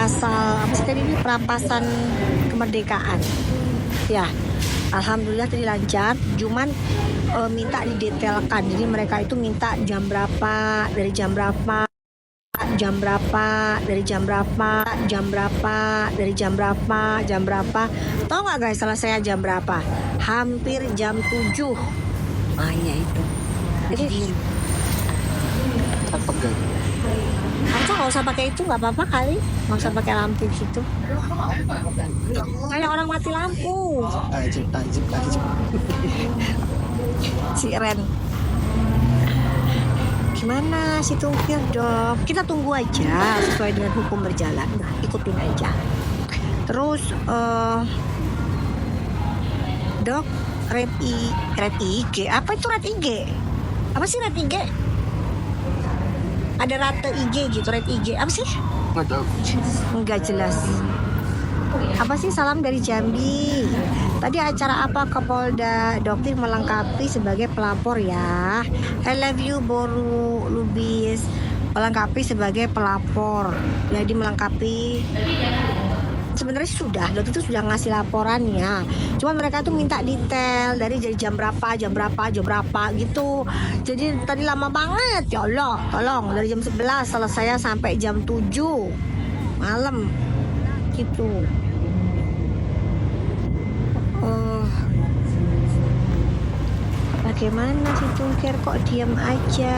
asal apa sih tadi ini, perampasan kemerdekaan ya. Alhamdulillah tadi lancar, cuman minta didetailkan. Jadi mereka itu minta jam berapa, dari jam berapa, jam berapa, dari jam berapa, jam berapa, dari jam berapa, jam berapa. Tahu nggak guys, selesai jam berapa? Hampir jam 7. Ah iya itu. Jadi harusnya nggak usah pakai itu, nggak apa-apa kali, nggak usah pakai lampu gitu. Kayak orang mati lampu. Ajib. Si Ren. Gimana si tungkir dok? Kita tunggu aja sesuai dengan hukum berjalan. Nah, ikutin aja. Terus dok, red IG. Apa itu red IG? Apa sih red IG? Ada rate IG gitu, red IG. Apa sih? Nggak tahu. Enggak jelas. Apa sih salam dari Jambi? Tadi acara apa Kapolda Doktif melengkapi sebagai pelapor ya. I love you Boru Lubis. Melengkapi sebagai pelapor. Jadi melengkapi. Sebenarnya sudah, dokter itu sudah ngasih laporannya. Cuma mereka tuh minta detail dari jam berapa gitu. Jadi tadi lama banget. Ya Allah, tolong dari jam 11 selesai sampai jam 7 malam gitu. Bagaimana si tungkir kok diam aja?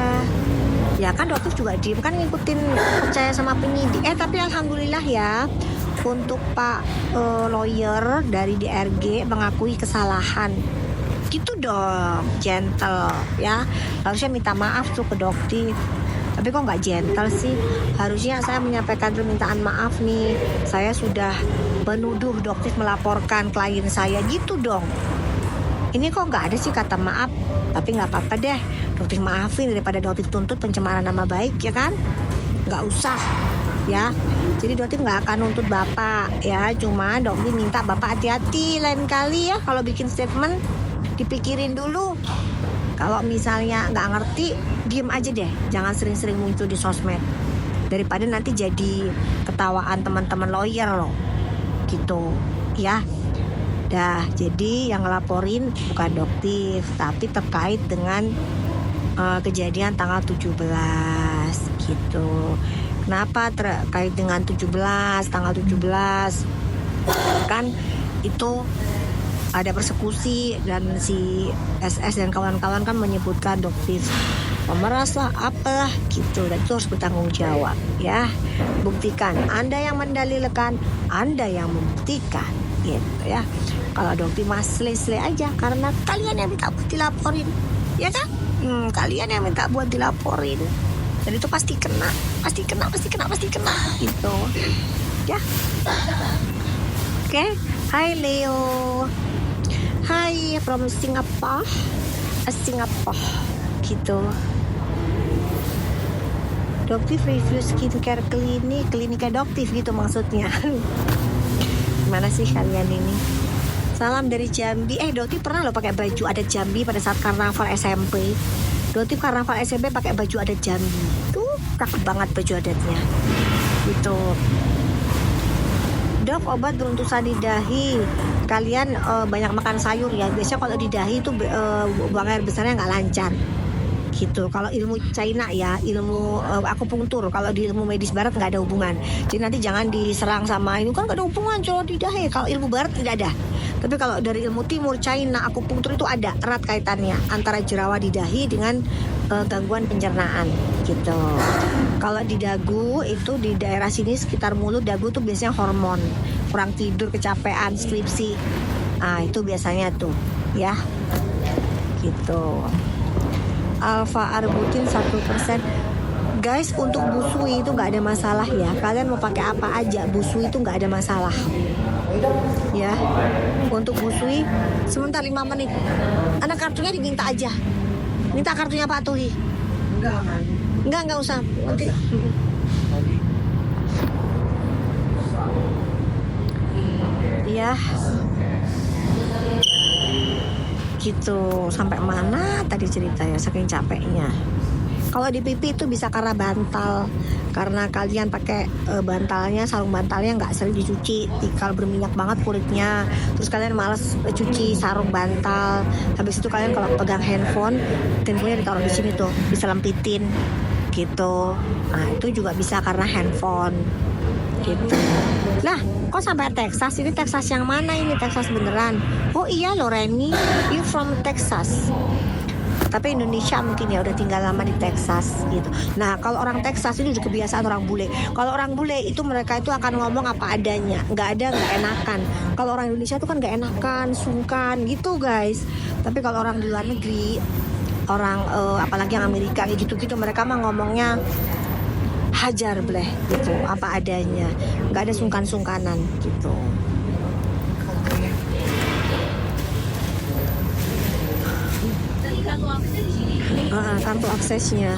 Ya kan dokter juga diem kan, ngikutin, percaya sama penyidik. Tapi alhamdulillah ya, untuk Pak lawyer dari DRG mengakui kesalahan. Gitu dong, gentle ya. Harusnya minta maaf tuh ke dokter. Tapi kok nggak gentle sih? Harusnya saya menyampaikan permintaan maaf nih. Saya sudah menuduh dokter melaporkan klien saya, gitu dong. Ini kok nggak ada sih kata maaf. Tapi nggak apa-apa deh, dokter maafin daripada dokter tuntut pencemaran nama baik ya kan? Nggak usah ya. Jadi dokter nggak akan nuntut bapak ya. Cuma dokter minta bapak hati-hati lain kali ya kalau bikin statement, dipikirin dulu. Kalau misalnya nggak ngerti, diem aja deh. Jangan sering-sering muncul di sosmed. Daripada nanti jadi ketawaan teman-teman lawyer loh. Gitu ya. Dah, jadi yang ngelaporin bukan dokter, tapi terkait dengan kejadian tanggal 17 gitu. Kenapa terkait dengan 17, tanggal 17? Kan itu ada persekusi dan si SS dan kawan-kawan kan menyebutkan dokter pemeras lah, apalah gitu. Dan itu harus bertanggung jawab ya. Buktikan, Anda yang mendalilkan, Anda yang membuktikan gitu ya. Kalau dokter mas sele aja karena kalian yang minta buat dilaporin, ya kan? Kalian yang minta buat dilaporin, dan itu pasti kena gitu ya. Oke. Hai Leo, hai from Singapore gitu. Dokter review skincare kliniknya dokter gitu maksudnya. Gimana sih kalian ini? Salam dari Jambi. Dokter pernah loh pakai baju adat Jambi pada saat karnaval SMP. Dokter karnaval SMP pakai baju adat Jambi. Tuh cakep banget baju adatnya. Gitu. Dok, obat beruntusan di dahi. Kalian banyak makan sayur ya. Biasanya kalau di dahi itu buang air besarnya nggak lancar. Gitu. Kalau ilmu China ya, ilmu akupunktur, kalau di ilmu medis barat nggak ada hubungan. Jadi nanti jangan diserang sama ini kan nggak ada hubungan kalau di dahi. Kalau ilmu barat tidak ada. Tapi kalau dari ilmu timur China, akupunktur itu ada erat kaitannya antara jerawat di dahi dengan gangguan pencernaan gitu. Kalau di dagu itu di daerah sini sekitar mulut dagu tuh biasanya hormon, kurang tidur, kecapean, skripsi. Itu biasanya tuh ya. Gitu. Alfa arbutin 1%. Guys, untuk busui itu nggak ada masalah ya. Kalian mau pakai apa aja, busui itu nggak ada masalah. Ya, untuk busui sebentar 5 menit. Anak kartunya diminta aja. Minta kartunya Pak Tuhi. Enggak usah. Nanti. Ya. Gitu. Sampai mana tadi ceritanya saking capeknya. Kalau di pipi itu bisa karena bantal, karena kalian pakai bantalnya, sarung bantalnya nggak sering dicuci, kalau berminyak banget kulitnya, terus kalian males cuci sarung bantal, habis itu kalian kalau pegang handphonenya ditaruh di sini tuh, diselempitin gitu. Nah itu juga bisa karena handphone gitu. Lah kok sampai Texas? Ini Texas yang mana ini? Texas beneran? Oh iya loh Reni, you from Texas. Tapi Indonesia mungkin ya udah tinggal lama di Texas gitu. Nah kalau orang Texas ini udah kebiasaan orang bule. Kalau orang bule itu mereka itu akan ngomong apa adanya, nggak enakan. Kalau orang Indonesia itu kan nggak enakan, sungkan gitu guys. Tapi kalau orang di luar negeri, orang apalagi yang Amerika kayak gitu-gitu, mereka mah ngomongnya hajar bleh gitu, apa adanya, nggak ada sungkan-sungkanan gitu. Kartu aksesnya,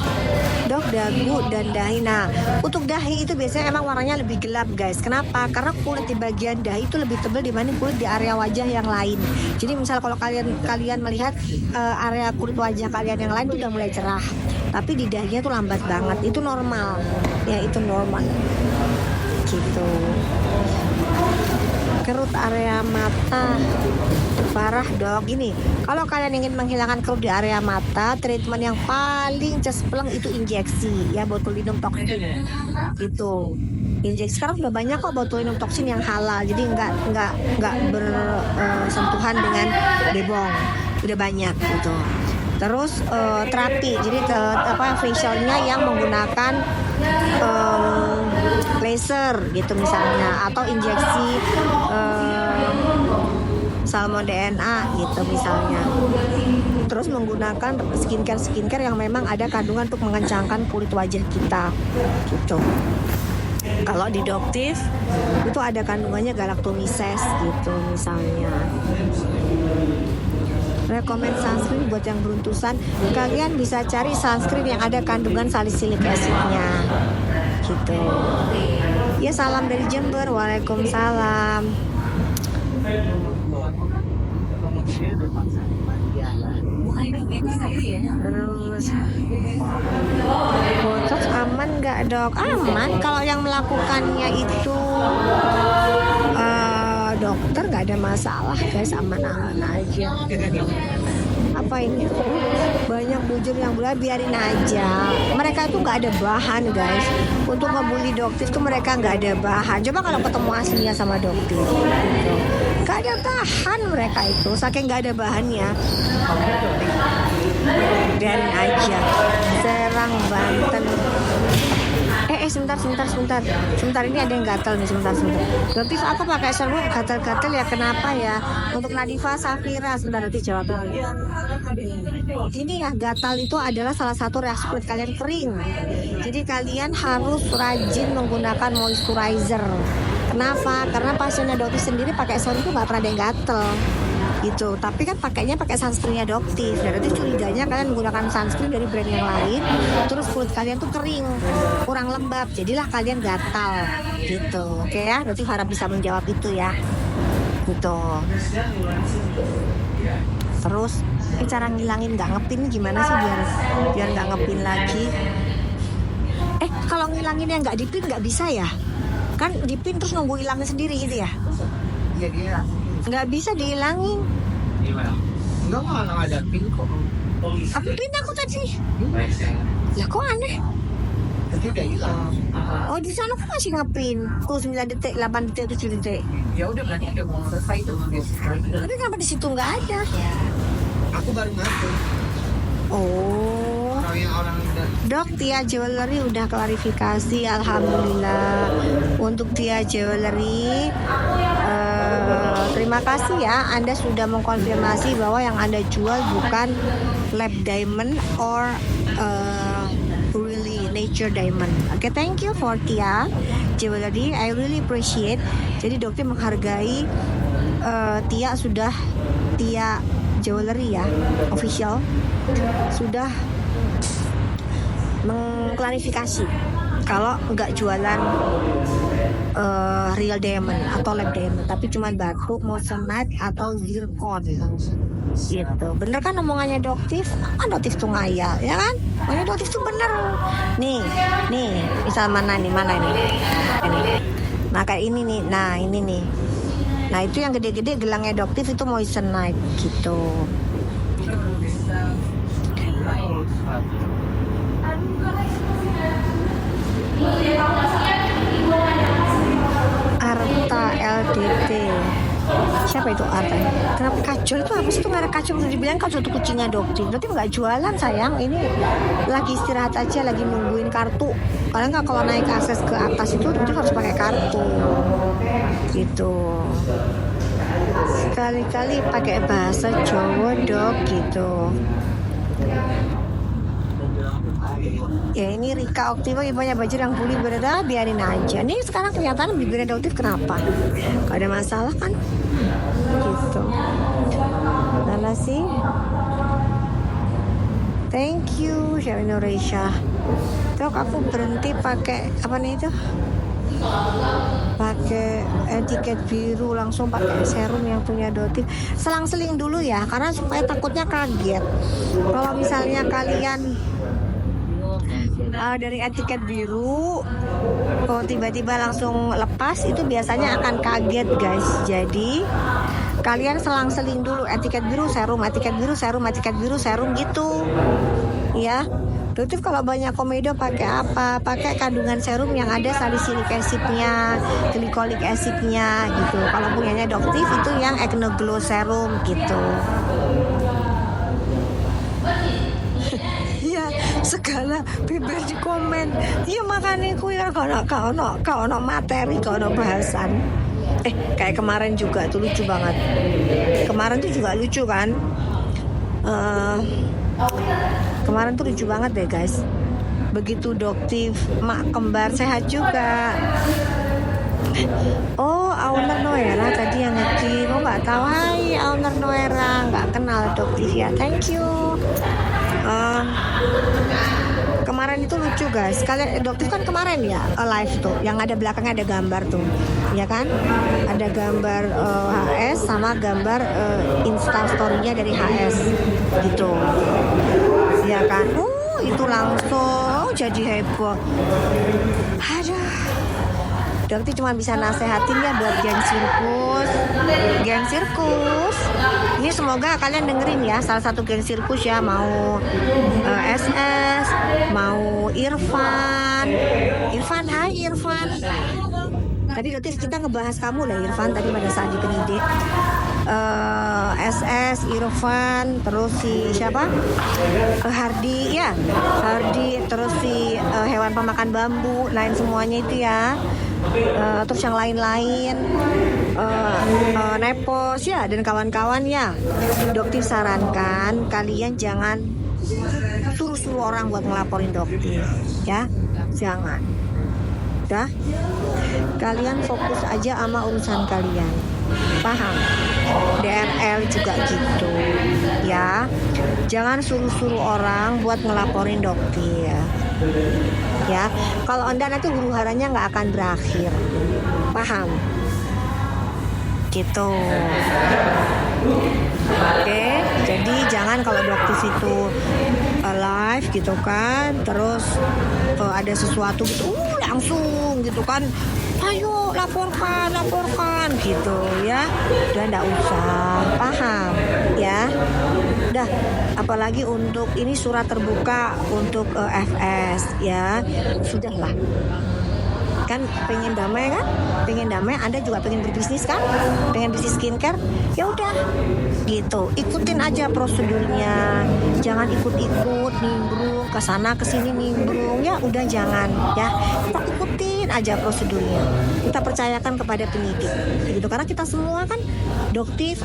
dok, dagu dan dahi. Nah untuk dahi itu biasanya emang warnanya lebih gelap guys. Kenapa? Karena kulit di bagian dahi itu lebih tebal dibanding kulit di area wajah yang lain. Jadi misal kalau kalian melihat area kulit wajah kalian yang lain itu udah mulai cerah, tapi di dahinya tuh lambat banget. Itu normal ya, itu normal gitu. Kerut area mata parah dok. Ini kalau kalian ingin menghilangkan kerut di area mata, treatment yang paling cespleng itu injeksi ya, botulinum toksin itu. Injeksi sekarang udah banyak kok botulinum toksin yang halal, jadi nggak bersentuhan dengan bebong, udah banyak gitu. Terus terapi, jadi facialnya yang menggunakan laser gitu misalnya, atau injeksi salmon DNA gitu misalnya. Terus menggunakan skincare yang memang ada kandungan untuk mengencangkan kulit wajah kita gitu. Kalau di Doctive itu ada kandungannya galactomyces gitu misalnya. Rekomend sunscreen buat yang beruntusan, kalian bisa cari sunscreen yang ada kandungan salicylic acidnya gitu. Ya salam dari Jember. Waalaikumsalam. Terus botox aman nggak dok? Aman kalau yang melakukannya itu dokter, nggak ada masalah guys, aman-aman aja. Apa ini banyak bujur yang mulai, biarin aja, mereka itu nggak ada bahan guys untuk ngebully Doctive tuh, mereka nggak ada bahan. Coba kalau ketemu aslinya sama Doctive gitu, nggak ada bahan mereka itu, saking nggak ada bahannya. Biarin aja. Serang Banten. Sebentar, ini ada yang gatal nih, sebentar. Doctive aku pakai serum gatal-gatal ya, kenapa ya? Untuk Nadifa Safira, sebentar nanti jawab. Ini ya, gatal itu adalah salah satu reaksi kulit kalian kering. Jadi kalian harus rajin menggunakan moisturizer. Kenapa? Karena pasiennya Doctive sendiri pakai serum itu nggak pernah ada yang gatal gitu, tapi kan pakainya pakai sunscreennya Doctive. Dan nanti curiganya kalian menggunakan sunscreen dari brand yang lain, terus kulit kalian tuh kering, kurang lembab, jadilah kalian gatal gitu. Oke ya, Doctive harap bisa menjawab itu ya gitu. Terus cara ngilangin nggak ngepin gimana sih biar nggak ngepin lagi? Kalau ngilangin yang nggak dipin nggak bisa ya? Kan dipin terus nunggu hilangnya sendiri gitu ya? Iya. Nggak bisa dihilangin. Enggak ada pin kok. Pin aku tadi. Lah kok aneh? Tadi udah hilang. Oh di sana aku masih ngepin. Tuh 9 detik, 8 detik, 7 detik. Ya udah berarti udah mau selesai tuh. Tapi kenapa di situ nggak ada? Aku baru masuk. Oh. Kalau yang orang udah. Dok, Tia Jewelry udah klarifikasi, alhamdulillah. Untuk Tia Jewelry, terima kasih ya, Anda sudah mengkonfirmasi bahwa yang Anda jual bukan lab diamond or really nature diamond. Oke, thank you for Tia Jewelry, I really appreciate. Jadi dokter menghargai Tia Jewelry ya, official sudah mengklarifikasi kalau nggak jualan real diamond atau lab diamond, tapi cuma batu moissanite atau zircon gitu. Bener kan omongannya Doktif? Kan Doktif tuh ngayal, ya kan? Omongannya Doktif tuh bener. Nih, misal mana ini? Nah kayak ini nih, nah ini nih. Nah itu yang gede-gede gelangnya Doktif itu moissanite gitu. Arta LDT. Siapa itu Arta? Kenapa kacau itu apa sih itu merek kacau? Udah dibilang kacau itu kucingnya Doktif. Berarti nggak jualan sayang. Ini lagi istirahat aja, lagi nungguin kartu. Karena nggak kalau naik akses ke atas itu harus pakai kartu. Gitu. Sekali-kali pakai bahasa Jawa Dok gitu. Ya ini Rika Oktiva ibunya Bajir yang bully berada, biarin aja. Nih sekarang kelihatan bibirnya Doktif kenapa? Gak ada masalah kan? Gitu. Mana sih? Thank you Chef Indonesia. Dok aku berhenti pakai apa nih itu? Pakai etiket biru, langsung pakai serum yang punya Doktif. Selang-seling dulu ya, karena supaya takutnya kaget. Kalau misalnya kalian dari etiket biru tiba-tiba langsung lepas, itu biasanya akan kaget guys. Jadi kalian selang-seling dulu, etiket biru serum, etiket biru serum, etiket biru serum gitu ya. Doktif kalau banyak komedo pakai apa? Pakai kandungan serum yang ada salicylic acidnya, glycolic acidnya gitu. Kalau punyanya Doktif itu yang Ecnoglow serum gitu. Segala bibir di komen, iya makanya ku ya kau no materi, kau no bahasan. Kayak kemarin juga tuh lucu banget. Kemarin tuh juga lucu kan. Kemarin tuh lucu banget deh guys. Begitu Doktif mak kembar sehat juga. Oh, owner Noera tadi yang ngetik. Oh nggak tahu, hai owner Noera, nggak kenal Doktif ya. Thank you. Kemarin itu lucu guys. Kalian Doktif kan kemarin ya live tuh, yang ada belakangnya ada gambar tuh, ya kan? Ada gambar HS sama gambar instastorynya dari HS gitu, ya kan? Itu langsung jadi heboh. Aduh. Doktif cuma bisa nasehatin ya buat geng sirkus. Ini semoga kalian dengerin ya, salah satu geng sirkus ya, mau SS, mau Irfan. Hai Irfan. Tadi Doktif kita ngebahas kamu lah Irfan tadi pada saat di Penide. SS, Irfan, terus si siapa? Hardi, terus si hewan pemakan bambu, lain semuanya itu ya. Terus yang lain-lain, Nepos ya dan kawan-kawan ya. Doktif sarankan kalian jangan suruh orang buat ngelaporin Doktif ya, jangan. Dah, kalian fokus aja sama urusan kalian, paham? DRL juga gitu ya, jangan suruh orang buat ngelaporin Doktif ya. Kalau Anda nanti huru-haranya nggak akan berakhir, paham? Gitu. Oke, jadi jangan kalau Doktif itu live gitu kan, terus ada sesuatu gitu langsung gitu kan, ayo laporkan gitu ya. Udah nggak usah, paham ya. Udah, apalagi untuk ini surat terbuka untuk FS ya, sudahlah. Kan pengen damai kan, Anda juga pengen berbisnis kan, pengen bisnis skincare, ya udah gitu, ikutin aja prosedurnya, jangan ikut-ikut nimbrung ke sana ke sini nimbrung, ya udah jangan ya, kita ikutin aja prosedurnya, kita percayakan kepada penyidik gitu, karena kita semua kan Doktif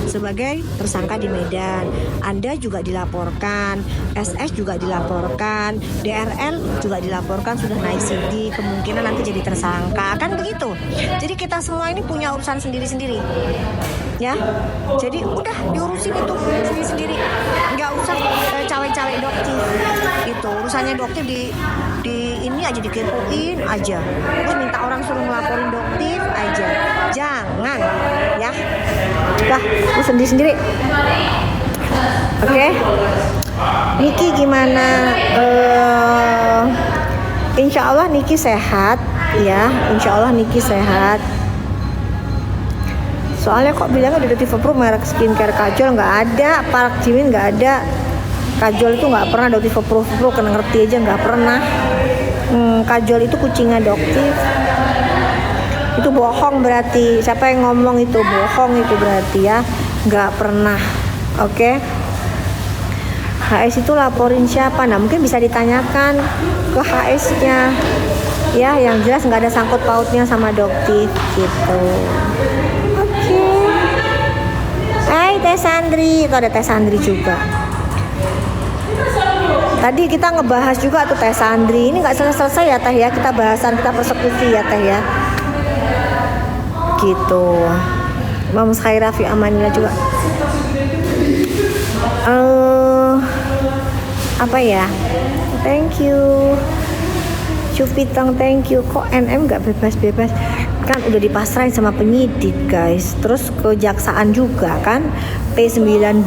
sebagai tersangka di Medan, Anda juga dilaporkan, SS juga dilaporkan, DRL juga dilaporkan sudah naik CD, kemungkinan nanti jadi tersangka, kan begitu. Jadi kita semua ini punya urusan sendiri-sendiri. ya. Jadi udah diurusin itu sendiri-sendiri, nggak usah cawe-cawe dokter. Itu urusannya dokter di ini aja, dikepoin aja, terus minta orang suruh ngelaporin dokter aja, jangan ya. Dah, lu sendiri-sendiri. Oke. Niki gimana? Insya Allah Niki sehat ya, Insya Allah Niki sehat. Soalnya kok bilangnya di Dotive Pro merek skincare kajol, nggak ada. Park Jimin nggak ada. Kajol itu nggak pernah. Dotive Pro kena ngerti aja nggak pernah. Kajol itu kucingnya Dotive. Itu bohong berarti. Siapa yang ngomong itu bohong itu berarti ya, nggak pernah. Oke. HS itu laporin siapa? Nah mungkin bisa ditanyakan ke HS-nya ya, yang jelas nggak ada sangkut pautnya sama Dotive gitu. Oke. Hai Teh Sandri, itu ada Teh Sandri juga. Tadi kita ngebahas juga tuh Teh Sandri. Ini nggak selesai ya Teh ya, kita bahasan, kita persekusi ya Teh ya. Gitu. Mam Khaira fi amanillah juga. Apa ya? Thank you. Cupitang thank you. Kok NM nggak bebas-bebas? Kan udah dipasrahin sama penyidik guys. Terus kejaksaan juga kan. P19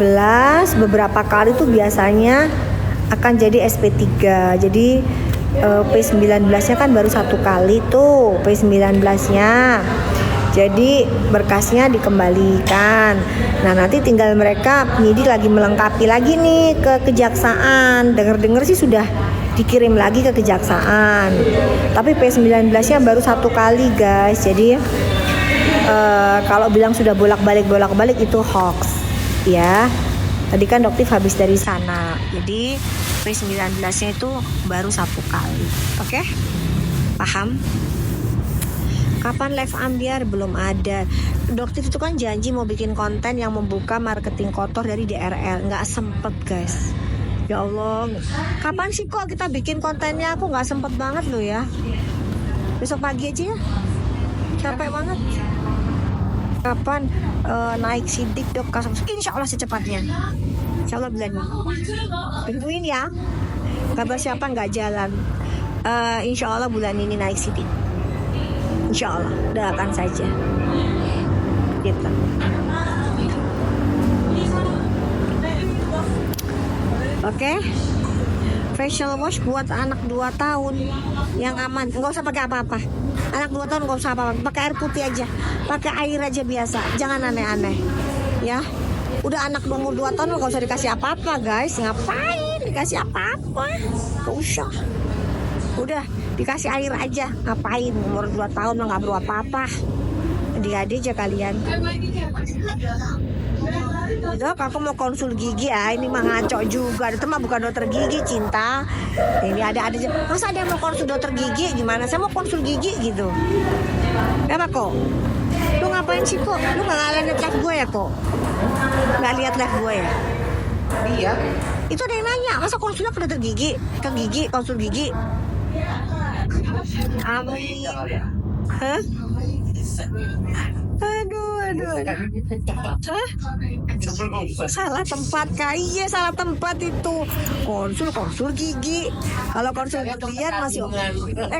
beberapa kali tuh biasanya akan jadi SP3. Jadi P19-nya kan baru satu kali tuh P19-nya. Jadi berkasnya dikembalikan. Nah nanti tinggal mereka penyidik lagi melengkapi lagi nih ke kejaksaan. Dengar-dengar sih sudah dikirim lagi ke kejaksaan. Tapi P19-nya baru satu kali guys. Jadi kalau bilang sudah bolak-balik itu hoax ya. Tadi kan Dotive habis dari sana. Jadi P19-nya itu baru satu kali. Oke? Paham? Kapan live ambiar? Belum ada. Dotive itu kan janji mau bikin konten yang membuka marketing kotor dari DRL. Nggak sempet guys. Ya Allah. Kapan sih kok kita bikin kontennya? Aku nggak sempet banget loh ya. Besok pagi aja ya. Capek banget. Kapan naik sidik dok? Insya Allah secepatnya. Insya Allah bulan ini. Tungguin ya. Kabar siapa nggak jalan? Insya Allah bulan ini naik sidik. Insya Allah, doakan saja. Gitu. Oke. Facial wash buat anak 2 tahun yang aman. Nggak usah pakai apa-apa. Anak 2 tahun nggak usah apa-apa. Pakai air putih aja. Pakai air aja biasa. Jangan aneh-aneh. Ya. Udah anak umur 2 tahun nggak usah dikasih apa-apa guys. Ngapain dikasih apa-apa? Nggak usah. Udah dikasih air aja. Ngapain umur 2 tahun mah nggak perlu apa-apa. Adik-adik aja kalian. Dok, aku mau konsul gigi ya. Ini mah ngaco juga. Itu mah bukan dokter gigi, cinta. Ini ada aja. Masa ada yang mau konsul dokter gigi? Gimana? Saya mau konsul gigi gitu. Kenapa kok? Lu ngapain sih kok? Lu nggak lihat live gue ya kok? Nggak lihat live gue ya? Iya. Itu ada yang nanya. Masa konsulnya ke dokter gigi? Ke gigi, konsul gigi? Amin. Hah? Aduh. Hah? Salah tempat kak. Iya salah tempat itu. Konsul gigi. Kalau konsul berlian masih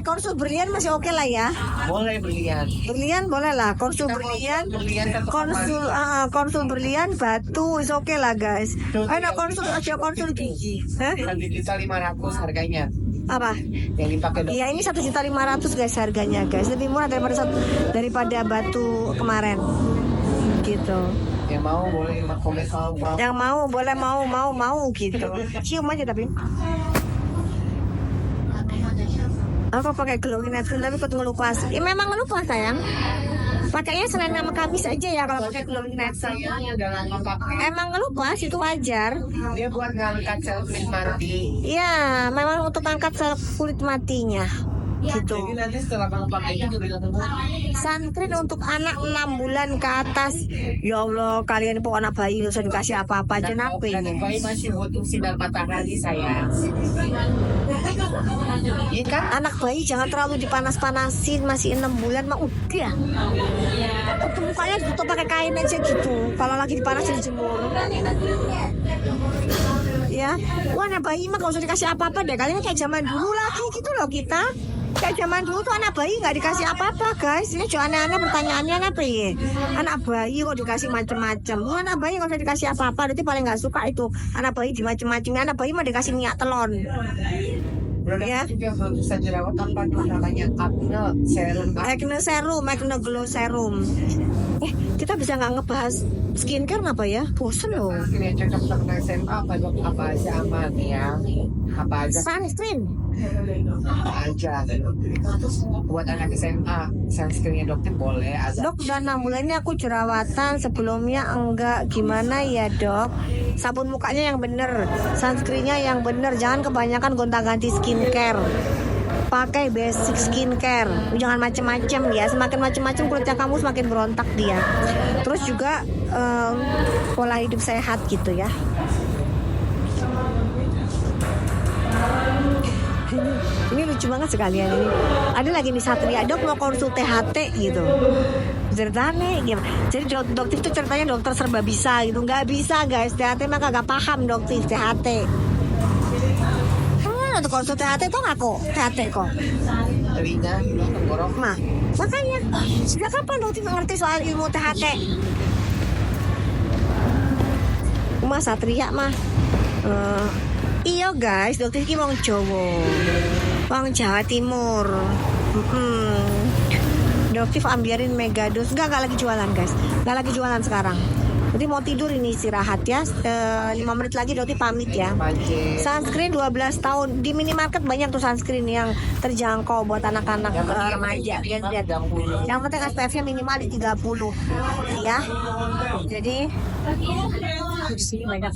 konsul berlian masih oke lah ya. Boleh berlian. Berlian boleh lah. Konsul berlian. Konsul berlian batu is oke lah guys. Ayo konsul aja konsul gigi. Hah? 1.500.000 harganya. Apa? Yang dipakai dok. Iya ini 1.500.000 guys harganya guys. Lebih murah daripada batu kemarin. Gitu. Yang mau boleh komen mau. Yang mau boleh mau gitu. Cium aja tapi. Aku pakai glowing natural tapi kok ngelupas. Ya memang ngelupas sayang. Pakainya Senin sama Kamis aja ya kalau pakai glowing natural. Emang ngelupas itu wajar. Dia buat ngangkat sel kulit mati. Iya, memang untuk angkat sel kulit matinya. gitu. Jadi nanti setelah kamu pakai itu juga ketemu. Sunscreen untuk anak 6 bulan ke atas. Ya Allah, kalian pun anak bayi nggak usah dikasih apa-apa aja Dan nape anak ini. bayi masih butuh sinar matahari sayang. Iya kan? Anak bayi jangan terlalu dipanas-panasin, masih 6 bulan mah udah. Tutup mukanya ditutup pakai kain aja gitu. Kalau lagi dipanasin dijemur. Ya, wah anak bayi mah gak usah dikasih apa-apa deh. Kalian kayak zaman dulu lagi gitu loh kita. Kayak zaman dulu tuh anak bayi nggak dikasih apa-apa guys. Ini cuma aneh-aneh pertanyaannya apa ya? Anak bayi kok dikasih macam-macam. Anak bayi nggak usah dikasih apa-apa. Nanti paling nggak suka itu anak bayi di macam-macam. Anak bayi mah dikasih minyak telon. Ya. Juga bisa jerawat apa tuh namanya acne serum. Acne glow serum. Kita bisa nggak ngebahas skincare apa ya? Bosen loh. Ini cocok sama SMA apa aja aman ya. Apa aja Sunscreen. apa aja. Buat anak SMA sunscreennya dokter boleh. Dok, udah 6 bulan ini aku jerawatan, sebelumnya enggak. Gimana ya dok? Sabun mukanya yang bener, sunscreennya yang bener. Jangan kebanyakan gonta-ganti skincare. Pakai basic skincare. Jangan macem-macem ya. Semakin macem-macem kulitnya kamu semakin berontak dia. Terus juga pola hidup sehat gitu ya. Ini lucu banget sekalian ini. Ada lagi nih Satria, dok mau konsul THT gitu. Ceritanya gimana? Jadi dokter itu ceritanya dokter serba bisa gitu. Nggak bisa guys, THT mah kagak paham dokter THT. Untuk konsul THT tuh aku THT kok. Telinga, tenggorok. Nah, makanya sejak kapan dokter ngerti soal ilmu THT? Mas Satria mah iya guys, dokter ini wong Jawa, wong Jawa Timur. Dokter ambiarin megados, enggak lagi jualan guys, enggak lagi jualan sekarang. Jadi mau tidur ini istirahat ya. 5 menit lagi dokter pamit ya. Sunscreen 12 tahun di minimarket banyak tuh sunscreen yang terjangkau buat anak-anak remaja. Lihat. Yang penting SPF-nya minimal di 30 ya. Jadi banyak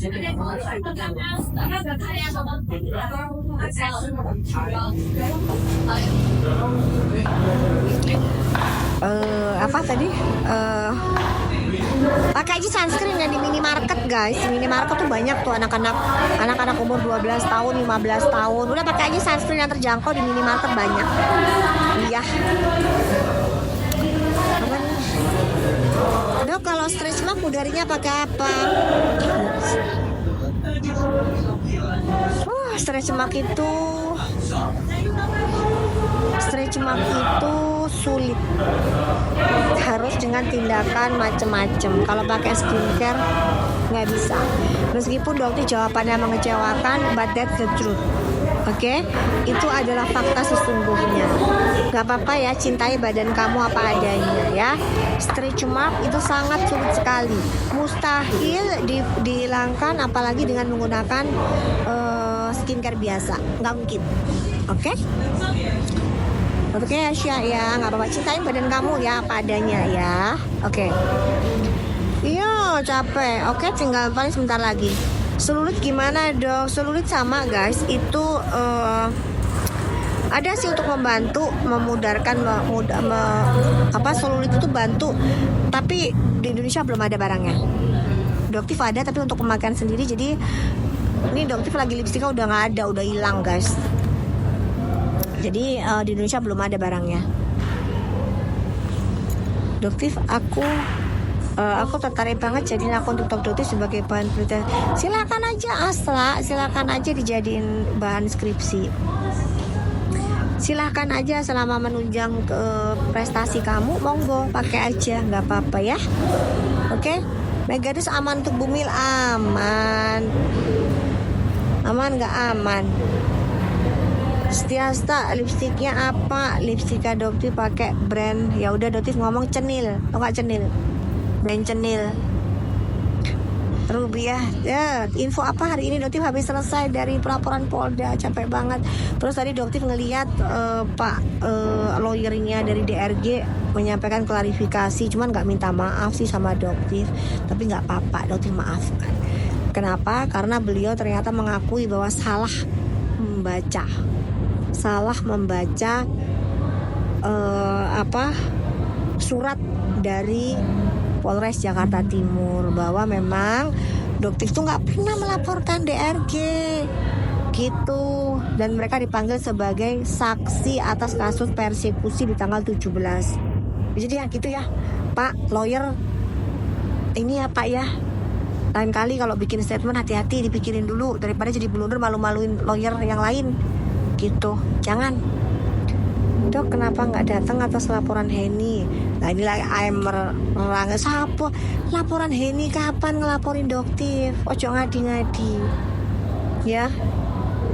apa tadi? Pakai aja sunscreen yang di minimarket guys. Di minimarket tuh banyak tuh anak-anak umur 12 tahun, 15 tahun. Udah pakai aja sunscreen yang terjangkau di minimarket banyak. Iya. Dok, kalau stretch mark udarinya pakai apa? Stretch mark itu sulit, harus dengan tindakan macem-macem. Kalau pakai skincare nggak bisa. Meskipun dokter jawabannya mengecewakan, but that's the truth. Oke, itu adalah fakta sesungguhnya. Gak apa-apa ya, cintai badan kamu apa adanya ya. Stretch mark itu sangat sulit sekali, mustahil dihilangkan apalagi dengan menggunakan skincare biasa, nggak mungkin. Oke? Oke Asya ya, nggak apa-apa, cintain badan kamu ya apa adanya ya. Oke. Iya capek. Oke, tinggal paling sebentar lagi. Selulit gimana dok? Selulit sama guys, itu ada sih untuk membantu, memudarkan, selulit itu bantu. Tapi di Indonesia belum ada barangnya. Doktif ada tapi untuk pemakaian sendiri. Jadi ini doktif lagi lipstiknya udah nggak ada, udah hilang guys. Jadi di Indonesia belum ada barangnya. Doktif aku tertarik banget jadiin akun TikTok doktif sebagai bahan penelitian. Silakan aja Asla, silakan aja dijadiin bahan skripsi. Silahkan aja selama menunjang ke prestasi kamu, monggo pakai aja, nggak apa-apa ya. Oke, Megadus aman untuk bumil, aman nggak aman. Setiasta lipstiknya apa? Lipstik Doktif pakai brand, ya udah Doktif ngomong Cenil, atau nggak Cenil? Brand Cenil. Rubiah ya. Info apa hari ini? Doktif habis selesai dari pelaporan Polda, capek banget. Terus tadi Doktif ngelihat Pak lawyernya dari DRG menyampaikan klarifikasi, cuman nggak minta maaf sih sama Doktif, tapi nggak apa-apa, Doktif maafkan. Kenapa? Karena beliau ternyata mengakui bahwa salah membaca surat dari Polres Jakarta Timur bahwa memang Doktif itu nggak pernah melaporkan DRG gitu, dan mereka dipanggil sebagai saksi atas kasus persekusi di tanggal 17. Jadi ya gitu ya Pak lawyer, ini ya Pak ya, lain kali kalau bikin statement hati-hati, dipikirin dulu daripada jadi blunder malu-maluin lawyer yang lain gitu. Jangan. Dok kenapa nggak datang atas laporan Heni? Nah inilah I'm merangga siapa laporan Heni, kapan ngelaporin Doktif? Ojo ngadi-ngadi ya.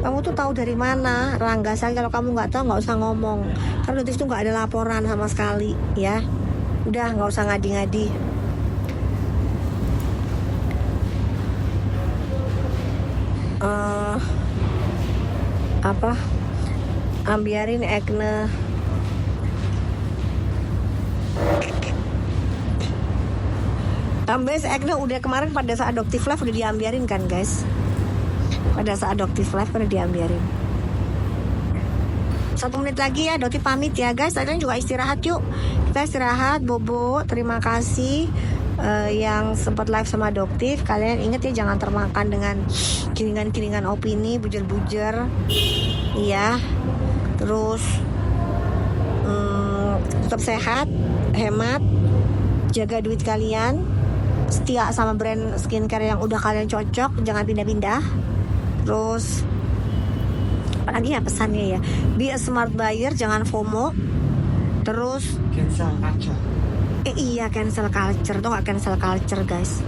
Kamu tuh tahu dari mana Rangga? Saya kalau kamu nggak tahu nggak usah ngomong, karena Doktif tuh nggak ada laporan sama sekali ya. Udah nggak usah ngadi-ngadi. Ambiarin Ekne. Ambes Ekne udah kemarin pada saat Adoptive Life udah diambiarin kan guys. Pada saat Adoptive Life udah diambiarin. 1 menit lagi ya Doti pamit ya guys. Kalian juga istirahat yuk. Kita istirahat. Bobo terima kasih yang sempat live sama Adoptif. Kalian inget ya jangan termakan dengan kiringan-kiringan opini, bujer-bujer. Iya. Terus tetap sehat, hemat, jaga duit kalian, setia sama brand skincare yang udah kalian cocok, jangan pindah-pindah. Terus apa lagi ya pesannya ya, be a smart buyer, jangan FOMO. Terus cancel culture. Iya cancel culture. Tuh gak cancel culture guys?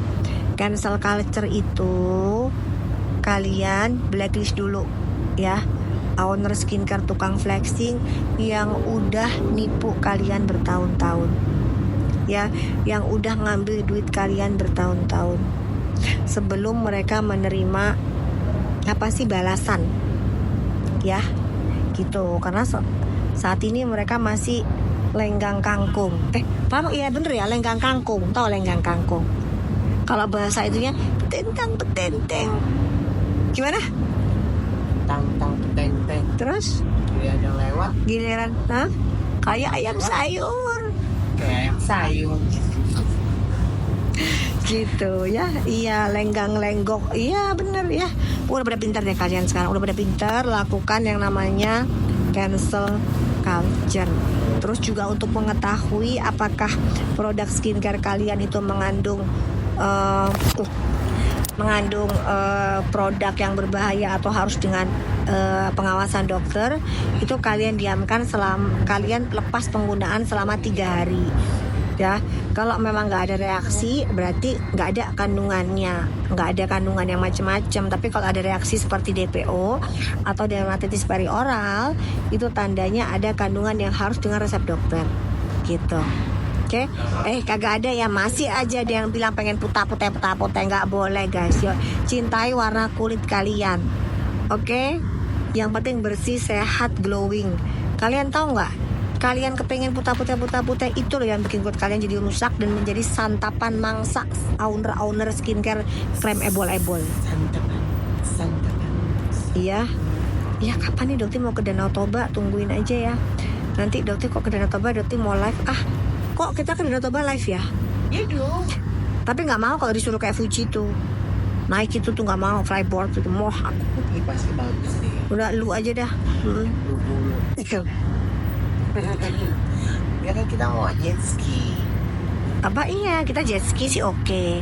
Cancel culture itu kalian blacklist dulu ya owner skincare tukang flexing yang udah nipu kalian bertahun-tahun ya, yang udah ngambil duit kalian bertahun-tahun sebelum mereka menerima balasan ya gitu. Karena saat ini mereka masih lenggang kangkung. Paham? Iya bener ya, lenggang kangkung. Tahu lenggang kangkung? Kalau bahasa itunya tentang petenteng. Gimana? Tang petenteng. Terus? Giliran lewat. Giliran, kayak ayam sayur. Kayak ayam sayur. Gitu ya. Iya lenggang lenggok. Iya bener ya. Udah pada pintar deh kalian sekarang. Udah pada pintar lakukan yang namanya cancel culture. Terus juga untuk mengetahui apakah produk skincare kalian itu mengandung produk yang berbahaya atau harus dengan pengawasan dokter, itu kalian diamkan kalian lepas penggunaan selama 3 hari ya. Kalau memang nggak ada reaksi berarti nggak ada kandungannya, nggak ada kandungan yang macam-macam. Tapi kalau ada reaksi seperti DPO atau dermatitis perioral, itu tandanya ada kandungan yang harus dengan resep dokter gitu. Oke, kagak ada ya, masih aja ada yang bilang pengen putih, nggak boleh guys. Yuk, cintai warna kulit kalian. Oke, yang penting bersih, sehat, glowing. Kalian tahu nggak? Kalian kepengen putih itu loh yang bikin kulit kalian jadi rusak dan menjadi santapan mangsa owner skincare krem ebol-ebol. Santapan. Iya. Ya kapan nih Dokti mau ke Danau Toba? Tungguin aja ya. Nanti Dokti kok ke Danau Toba, Dokti mau live. Kok kita ke Danau Toba live ya? Iya dong. Tapi nggak mau kalau disuruh kayak Fuji tuh. Naik itu tuh nggak mau, flyboard itu mau aku. Ini pasti bagus nih. Udah lu aja dah. Ya kan kita mau jet ski. Apa iya kita jet ski sih oke.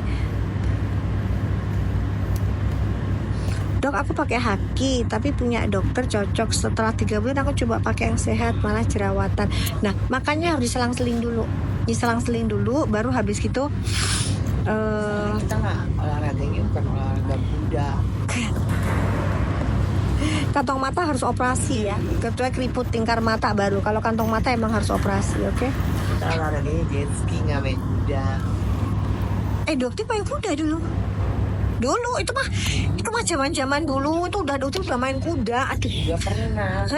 Dok aku pakai haki tapi punya dokter cocok. Setelah 3 bulan aku coba pakai yang sehat malah jerawatan. Nah makanya harus diselang-seling dulu baru habis gitu Kita nggak olahraganya bukan olahraga muda. kantong mata harus operasi ya, kecuali keriput tingkar mata baru. Kalau kantong mata emang harus operasi. Oke? Kita olahraganya jet ski, nggak main kuda. Dokter main kuda dulu itu mah zaman dulu itu Dokter udah main kuda. Aduh Nggak pernah.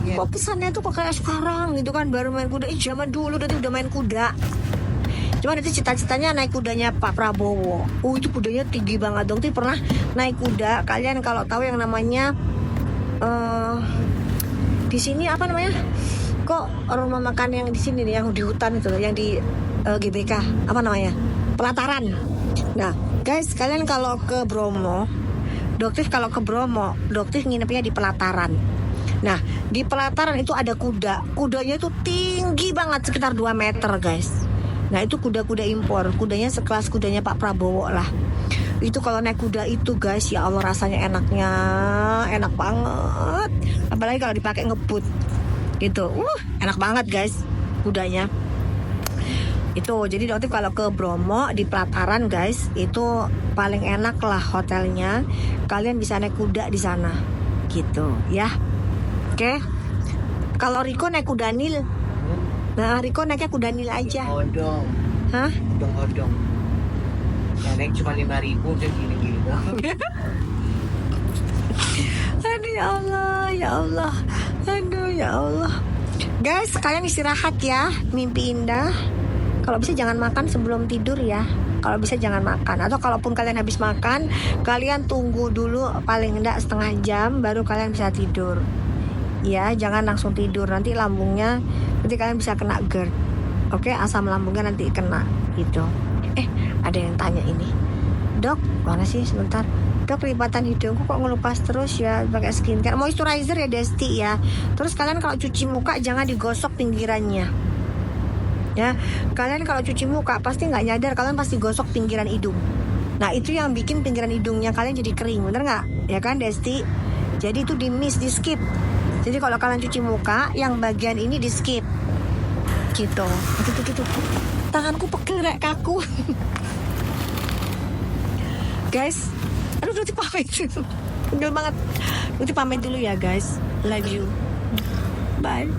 Kok pesannya tuh kok kayak sekarang gitu kan baru main kuda. Zaman dulu Dokter udah main kuda. Cuma nanti cita-citanya naik kudanya Pak Prabowo. Itu kudanya tinggi banget. Dokter pernah naik kuda. Kalian kalau tahu yang namanya di sini apa namanya Riko rumah makan yang di sini nih, yang di hutan itu, yang di GBK, apa namanya? Pelataran. Nah, guys, kalian kalau ke Bromo, dokter kalau ke Bromo, dokter nginepnya di pelataran. Nah, di pelataran itu ada kuda. Kudanya itu tinggi banget, sekitar 2 meter, guys. Nah, itu kuda-kuda impor. Kudanya sekelas kudanya Pak Prabowo lah. Itu kalau naik kuda itu, guys, ya Allah, rasanya enak banget. Apalagi kalau dipakai ngebut gitu. Enak banget, guys, kudanya. Itu jadi dokter kalau ke Bromo di pelataran, guys, itu paling enak lah hotelnya. Kalian bisa naik kuda di sana gitu ya. Oke. Kalau Riko naik kuda nil. Nah, Riko naiknya kuda nil aja. Odong. Hah? Odong. Ya, naik cuma 5.000 udah gini-gini doang. Aduh ya Allah, ya Allah. Aduh ya Allah. Guys, kalian istirahat ya. Mimpi indah. Kalau bisa jangan makan sebelum tidur ya. Kalau bisa jangan makan. Atau kalaupun kalian habis makan, kalian tunggu dulu paling enggak setengah jam baru kalian bisa tidur. Ya, jangan langsung tidur. Nanti lambungnya, nanti kalian bisa kena GERD. Oke, asam lambungnya nanti kena gitu. Ada yang tanya ini, Dok, mana sih sebentar? Dok, lipatan hidungku kok ngelupas terus ya pakai skincare. Moisturizer ya Desti ya. Terus kalian kalau cuci muka jangan digosok pinggirannya. Ya, kalian kalau cuci muka pasti nggak nyadar, kalian pasti gosok pinggiran hidung. Nah, itu yang bikin pinggiran hidungnya kalian jadi kering, bener nggak? Ya kan Desti? Jadi itu di skip. Jadi kalau kalian cuci muka, yang bagian ini di skip. Gitu. Gitu. Tanganku pegel kayak kaku. Guys, aduh Duti pamit. Pegel banget. Duti pamit dulu ya guys. Love you. Bye.